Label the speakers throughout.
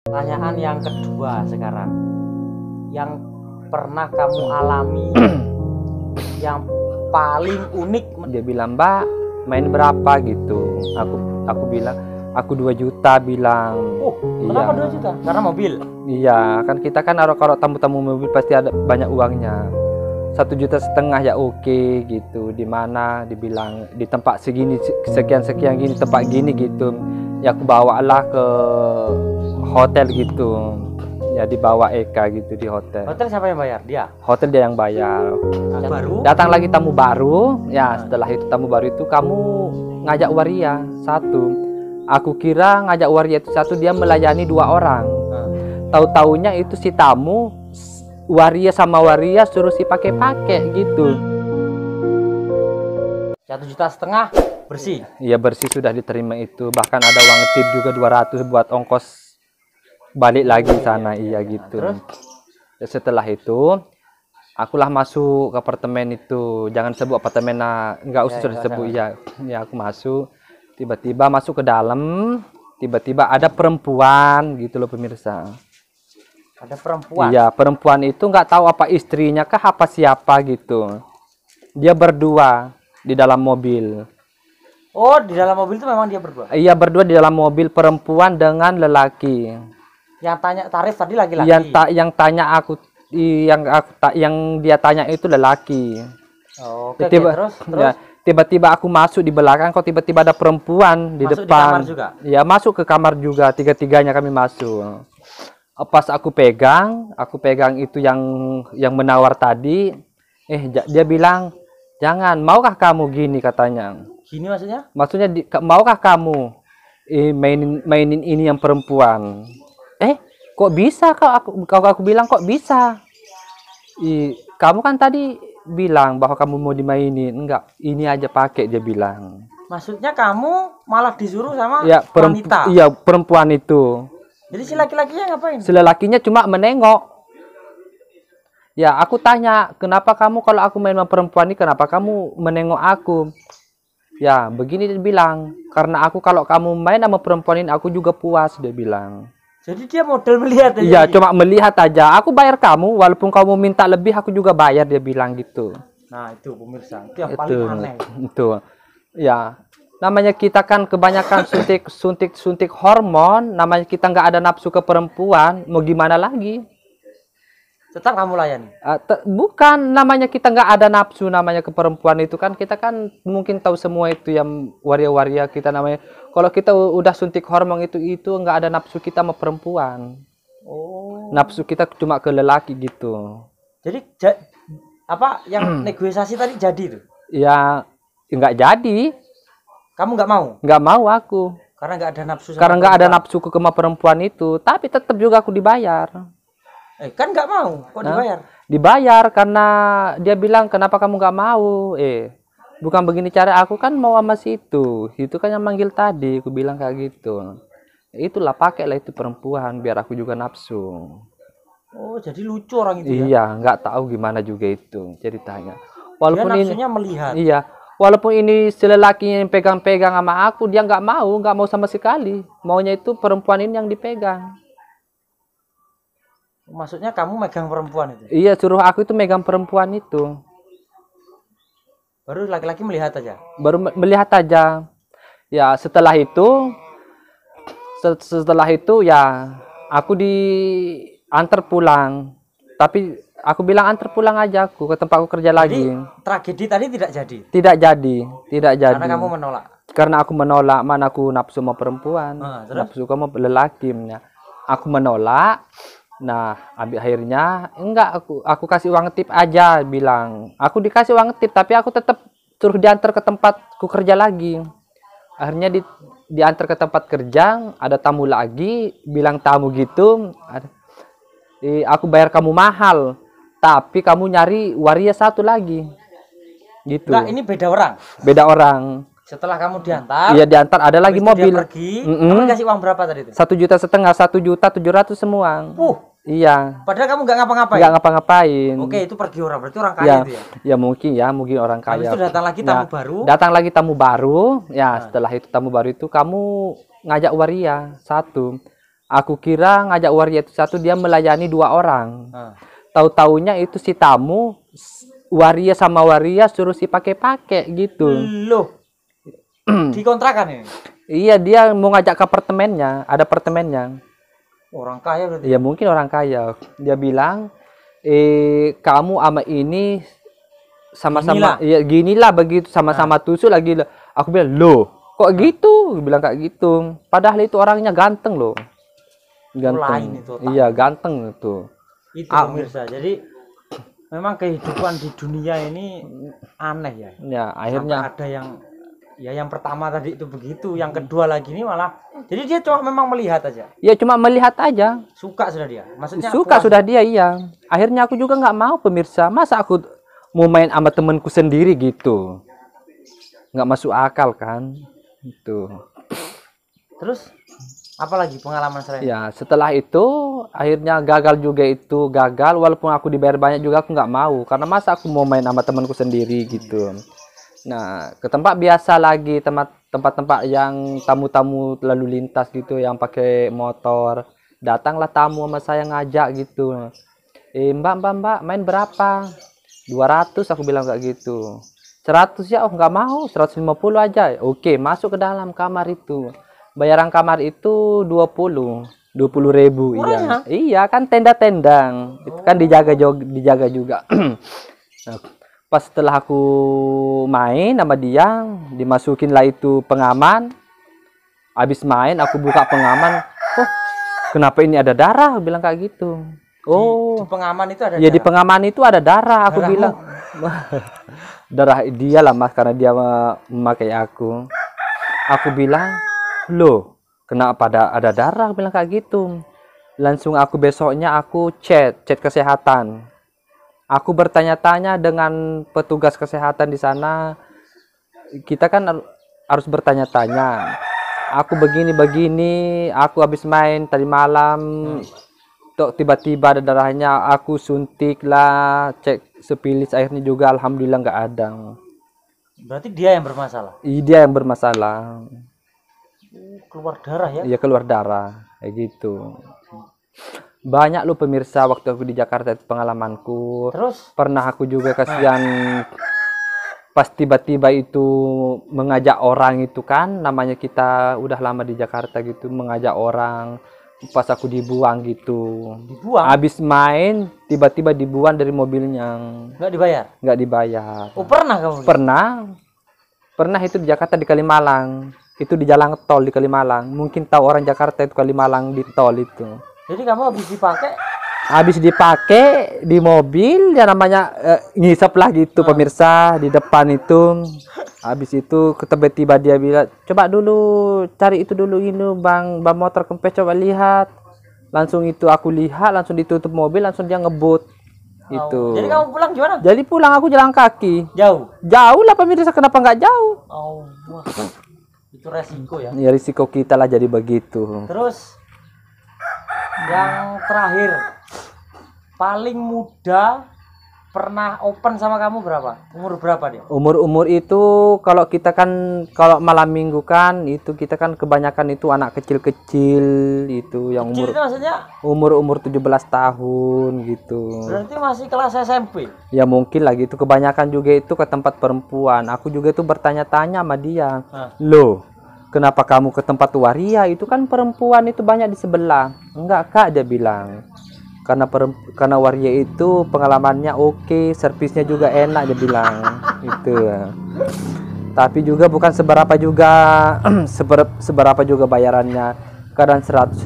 Speaker 1: Pertanyaan yang kedua sekarang, yang pernah kamu alami yang paling unik.
Speaker 2: Dia bilang, Mbak, main berapa gitu. Aku bilang, aku 2 juta bilang.
Speaker 1: Oh, kenapa 2 juta? Karena mobil.
Speaker 2: Iya, kan kita kan kalau tamu-tamu mobil pasti ada banyak uangnya. 1,5 juta ya oke gitu. Di mana dibilang di tempat segini, sekian gini, tempat gini gitu. Ya aku bawalah ke hotel gitu. Ya dibawa Eka gitu di hotel.
Speaker 1: Hotel siapa yang bayar? Dia.
Speaker 2: Hotel dia yang bayar.
Speaker 1: Nah, baru
Speaker 2: Datang lagi tamu baru. Ya setelah itu tamu baru itu kamu ngajak waria 1. Aku kira ngajak waria itu 1 dia melayani 2 orang. Tahu-taunya itu si tamu waria sama waria suruh si pakai gitu.
Speaker 1: 1,5 juta bersih.
Speaker 2: Iya bersih sudah diterima itu. Bahkan ada uang tip juga 200 buat ongkos balik lagi sana. Iya gitu.
Speaker 1: Terus?
Speaker 2: Setelah itu akulah masuk ke apartemen itu. Jangan sebut apartemen, nggak usah sudah sebut. Iya, ya aku masuk. Tiba-tiba masuk ke dalam. Tiba-tiba ada perempuan gitu loh pemirsa.
Speaker 1: Ada perempuan.
Speaker 2: Iya, perempuan itu nggak tahu apa istrinya kah apa siapa gitu. Dia berdua di dalam mobil.
Speaker 1: Oh, di dalam mobil itu memang dia berdua.
Speaker 2: Iya, berdua di dalam mobil, perempuan dengan lelaki.
Speaker 1: Yang tanya tarif tadi laki-laki.
Speaker 2: Yang dia tanya itu lelaki.
Speaker 1: Oh, oke, terus.
Speaker 2: Ya, tiba-tiba aku masuk di belakang, kok tiba-tiba ada perempuan di
Speaker 1: masuk
Speaker 2: depan.
Speaker 1: Di kamar juga?
Speaker 2: Ya, masuk ke kamar juga, 3-3-nya kami masuk. Pas aku pegang itu yang menawar tadi. Dia bilang, jangan, maukah kamu gini katanya.
Speaker 1: Gini maksudnya?
Speaker 2: Maksudnya maukah kamu mainin ini yang perempuan? Kok bisa aku bilang kok bisa? Kamu kan tadi bilang bahwa kamu mau dimainin. Enggak, ini aja pakai, dia bilang.
Speaker 1: Maksudnya kamu malah disuruh sama
Speaker 2: wanita? Iya, perempuan itu.
Speaker 1: Jadi si laki-lakinya ngapain?
Speaker 2: Si lelakinya cuma menengok. Ya, aku tanya, kenapa kamu kalau aku main sama perempuan ini, kenapa kamu menengok aku? Ya, begini dia bilang, karena aku kalau kamu main sama perempuan ini, aku juga puas, dia bilang.
Speaker 1: Jadi dia model melihat aja?
Speaker 2: Iya, cuma melihat aja. Aku bayar kamu, walaupun kamu minta lebih, aku juga bayar, dia bilang gitu.
Speaker 1: Nah, itu pemirsa, itu yang paling aneh.
Speaker 2: Itu, ya. Namanya kita kan kebanyakan suntik hormon, namanya kita nggak ada nafsu ke perempuan, mau gimana lagi?
Speaker 1: Tetap kamu layani?
Speaker 2: Bukan, namanya kita nggak ada nafsu namanya ke perempuan itu kan, kita kan mungkin tahu semua itu yang waria-waria kita namanya. Kalau kita udah suntik hormon itu nggak ada nafsu kita sama perempuan.
Speaker 1: Oh.
Speaker 2: Nafsu kita cuma ke lelaki gitu.
Speaker 1: Jadi apa yang negosiasi tadi jadi tuh?
Speaker 2: Ya, nggak jadi.
Speaker 1: Kamu nggak mau?
Speaker 2: Nggak mau aku.
Speaker 1: Karena nggak ada nafsu.
Speaker 2: Karena nggak ada nafsu ke perempuan itu. Tapi tetap juga aku dibayar.
Speaker 1: Kan nggak mau, kok dibayar?
Speaker 2: Dibayar karena dia bilang kenapa kamu nggak mau? Bukan begini cara, aku kan mau sama situ. Itu kan yang manggil tadi. Aku bilang kayak gitu. Itulah pakailah itu perempuan biar aku juga nafsu.
Speaker 1: Oh, jadi lucu orang itu ya?
Speaker 2: Iya, nggak tahu gimana juga itu ceritanya.
Speaker 1: Walaupun dia nafsunya melihat.
Speaker 2: Iya. Walaupun ini si lelaki yang pegang-pegang sama aku, dia nggak mau sama sekali. Maunya itu perempuan ini yang dipegang.
Speaker 1: Maksudnya kamu megang perempuan itu?
Speaker 2: Iya, suruh aku itu megang perempuan itu.
Speaker 1: Baru laki-laki melihat aja?
Speaker 2: Baru melihat aja. Ya, setelah itu ya aku diantar pulang. Tapi aku bilang antar pulang aja aku ke tempatku kerja lagi.
Speaker 1: Tragedi tadi tidak jadi?
Speaker 2: Tidak jadi.
Speaker 1: Karena kamu menolak?
Speaker 2: Karena aku menolak, mana aku nafsu sama perempuan. Nafsu sama lelaki. Aku menolak. Nah, akhirnya enggak, aku kasih uang tip aja, bilang. Aku dikasih uang tip, tapi aku tetap suruh diantar ke tempatku kerja lagi. Akhirnya diantar ke tempat kerja, ada tamu lagi, bilang tamu gitu, aku bayar kamu mahal, tapi kamu nyari waria 1 lagi. Gitu.
Speaker 1: Enggak, ini beda orang?
Speaker 2: Beda orang.
Speaker 1: Setelah kamu diantar?
Speaker 2: Iya, diantar, ada lagi mobil.
Speaker 1: Dia pergi, kamu dikasih uang berapa tadi itu?
Speaker 2: 1,5 juta, 1.700.000 semua. Iya.
Speaker 1: Padahal kamu nggak ngapa-ngapain?
Speaker 2: Nggak ngapa-ngapain.
Speaker 1: Oke, itu pergi orang, berarti orang kaya itu ya?
Speaker 2: Ya mungkin orang kaya.
Speaker 1: Habis itu datang lagi tamu baru?
Speaker 2: Datang lagi tamu baru, ya setelah itu tamu baru itu kamu ngajak waria 1. Aku kira ngajak waria itu satu, dia melayani 2 orang. Tahu-taunya itu si tamu waria sama waria suruh si pakai gitu.
Speaker 1: Loh. Dikontrakan ini?
Speaker 2: Iya, dia mau ngajak ke apartemennya, ada apartemennya.
Speaker 1: Orang kaya berarti.
Speaker 2: Ya mungkin orang kaya. Dia bilang, kamu ama ini sama-sama ya ginilah begitu, sama-sama tusuk lagi. Aku bilang, loh kok gitu? Aku bilang kayak gitu. Padahal itu orangnya ganteng loh. Ganteng. Iya, ganteng itu.
Speaker 1: Itu pemirsa. Jadi memang kehidupan di dunia ini aneh ya.
Speaker 2: Ya, akhirnya
Speaker 1: sampai ada yang ya yang pertama tadi itu begitu, yang kedua lagi ini malah. Jadi dia cuma memang melihat aja.
Speaker 2: Ya cuma melihat aja.
Speaker 1: Suka sudah dia. Maksudnya
Speaker 2: suka sudah dia, iya. Akhirnya aku juga nggak mau pemirsa. Masa aku mau main sama temanku sendiri gitu? Nggak masuk akal kan? Itu.
Speaker 1: Terus apalagi pengalaman selain
Speaker 2: ya setelah itu akhirnya gagal juga, itu gagal walaupun aku dibayar banyak juga aku nggak mau, karena masa aku mau main sama temanku sendiri gitu. Nah ke tempat biasa lagi, tempat-tempat yang tamu-tamu lalu lintas gitu yang pakai motor, datanglah tamu sama saya ngajak gitu, mbak main berapa? 200 aku bilang kayak gitu. 100 ya, oh nggak mau, 150 aja. Oke, masuk ke dalam kamar itu. Bayaran kamar itu 20.000. Iya. Iya kan tenda-tendang. Itu kan dijaga juga. Nah, pas setelah aku main sama dia, dimasukin lah itu pengaman. Habis main aku buka pengaman, oh kenapa ini ada darah? Aku bilang kayak gitu. Oh,
Speaker 1: di pengaman itu ada
Speaker 2: ya darah. Di pengaman itu ada darah. Aku bilang darah dia lah mas, karena dia memakai aku. Aku bilang, loh kenapa ada darah? Aku bilang kayak gitu. Langsung aku besoknya aku chat kesehatan. Aku bertanya-tanya dengan petugas kesehatan di sana. Kita kan harus bertanya-tanya. Aku begini, aku habis main tadi malam. Tiba-tiba ada darahnya, aku suntik lah, cek sepilis airnya juga, alhamdulillah nggak ada.
Speaker 1: Berarti dia yang bermasalah?
Speaker 2: Iya, dia yang bermasalah.
Speaker 1: Keluar darah ya?
Speaker 2: Iya, keluar darah kayak gitu. Banyak lo pemirsa waktu aku di Jakarta itu pengalamanku.
Speaker 1: Terus
Speaker 2: pernah aku juga kasihan pas tiba-tiba itu mengajak orang itu kan, namanya kita udah lama di Jakarta gitu, mengajak orang. Pas aku dibuang gitu.
Speaker 1: Dibuang?
Speaker 2: Habis main tiba-tiba dibuang dari mobilnya.
Speaker 1: Nggak dibayar?
Speaker 2: Nggak dibayar.
Speaker 1: Oh pernah kamu?
Speaker 2: Pernah itu di Jakarta, di Kalimalang. Itu di jalan tol di Kalimalang. Mungkin tahu orang Jakarta itu Kalimalang di tol itu.
Speaker 1: Jadi kamu
Speaker 2: habis dipakai di mobil, ya namanya ngisap lah gitu pemirsa di depan itu. Habis itu tiba-tiba dia bilang, coba dulu cari itu dulu ini bang motor kempes, coba lihat. Langsung itu aku lihat, langsung ditutup mobil, langsung dia ngebut. Itu.
Speaker 1: Jadi kamu pulang gimana?
Speaker 2: Jadi pulang aku jalan kaki.
Speaker 1: Jauh?
Speaker 2: Jauh lah pemirsa, kenapa nggak jauh?
Speaker 1: Oh, wah. Itu resiko ya?
Speaker 2: Ya risiko kita lah jadi begitu.
Speaker 1: Terus yang terakhir, paling muda pernah open sama kamu berapa? Umur berapa dia?
Speaker 2: Umur itu kalau kita kan kalau malam minggu kan itu kita kan kebanyakan itu anak kecil-kecil itu yang
Speaker 1: kecil itu maksudnya
Speaker 2: umur 17 tahun gitu.
Speaker 1: Berarti masih kelas SMP?
Speaker 2: Ya mungkin lah gitu. Kebanyakan juga itu ke tempat perempuan. Aku juga itu bertanya-tanya sama dia. Loh, kenapa kamu ke tempat waria? Itu kan perempuan itu banyak di sebelah. Enggak kak, dia bilang. Karena waria itu pengalamannya oke, servisnya juga enak, dia bilang. Itu. Tapi juga bukan seberapa juga bayarannya. Kadang 150,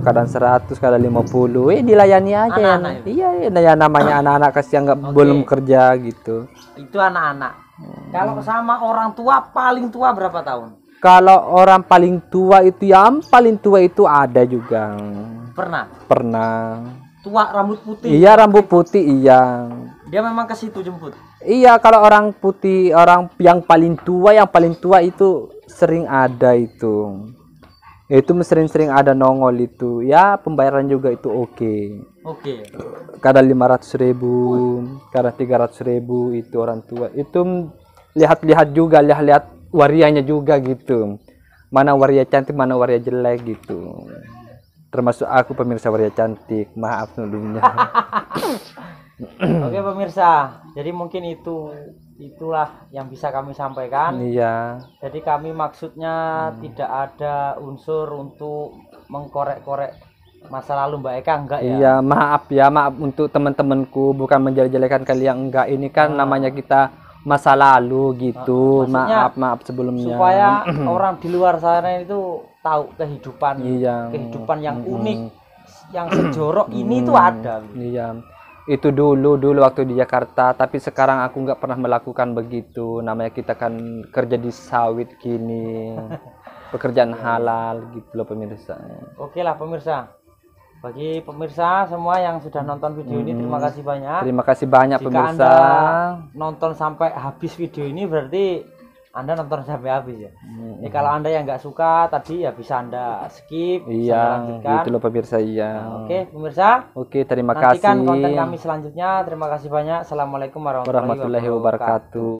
Speaker 2: kadang 100, kadang 50. Dilayani aja ya. Iya, ya namanya anak-anak kasihan belum kerja gitu.
Speaker 1: Itu anak-anak. Kalau sama orang tua, paling tua berapa tahun?
Speaker 2: Kalau orang paling tua itu, yang paling tua itu ada juga. Pernah.
Speaker 1: Tua rambut putih?
Speaker 2: Iya, rambut putih, iya.
Speaker 1: Dia memang ke situ jemput?
Speaker 2: Iya, kalau orang putih, orang yang paling tua itu sering ada itu. Itu sering-sering ada nongol itu. Ya, pembayaran juga itu oke. Kadang 500.000, kadang 300.000 itu orang tua. Itu lihat-lihat warianya juga gitu. Mana waria cantik, mana waria jelek gitu. termasuk aku pemirsa Waria Cantik. Maaf sebelumnya.
Speaker 1: Oke pemirsa, jadi mungkin itulah yang bisa kami sampaikan.
Speaker 2: Iya.
Speaker 1: Jadi kami maksudnya tidak ada unsur untuk mengkorek-korek masa lalu Mbak Eka, enggak ya?
Speaker 2: Iya, maaf untuk teman-temanku, bukan menjelek-jelekan kalian, enggak. Ini kan namanya kita masa lalu gitu.
Speaker 1: Maksudnya,
Speaker 2: Maaf sebelumnya.
Speaker 1: Supaya orang di luar sana itu tahu kehidupan
Speaker 2: Iya.
Speaker 1: kehidupan yang unik, yang sejorok ini tuh ada.
Speaker 2: Iya. Itu dulu waktu di Jakarta, tapi sekarang aku nggak pernah melakukan begitu. Namanya kita kan kerja di sawit gini, pekerjaan halal gitu loh pemirsa.
Speaker 1: Oke lah pemirsa, bagi pemirsa semua yang sudah nonton video ini terima kasih banyak.
Speaker 2: Terima kasih banyak
Speaker 1: Jika
Speaker 2: pemirsa.
Speaker 1: Anda nonton sampai habis video ini berarti Anda nonton sampai habis ya. Ini kalau Anda yang nggak suka tadi ya bisa Anda skip, bisa
Speaker 2: Iya,
Speaker 1: lanjutkan.
Speaker 2: gitu loh pemirsa. Iya.
Speaker 1: Oke pemirsa.
Speaker 2: Oke, terima
Speaker 1: Nantikan
Speaker 2: kasih.
Speaker 1: konten kami selanjutnya. Terima kasih banyak. Assalamualaikum warahmatullahi
Speaker 2: Wabarakatuh.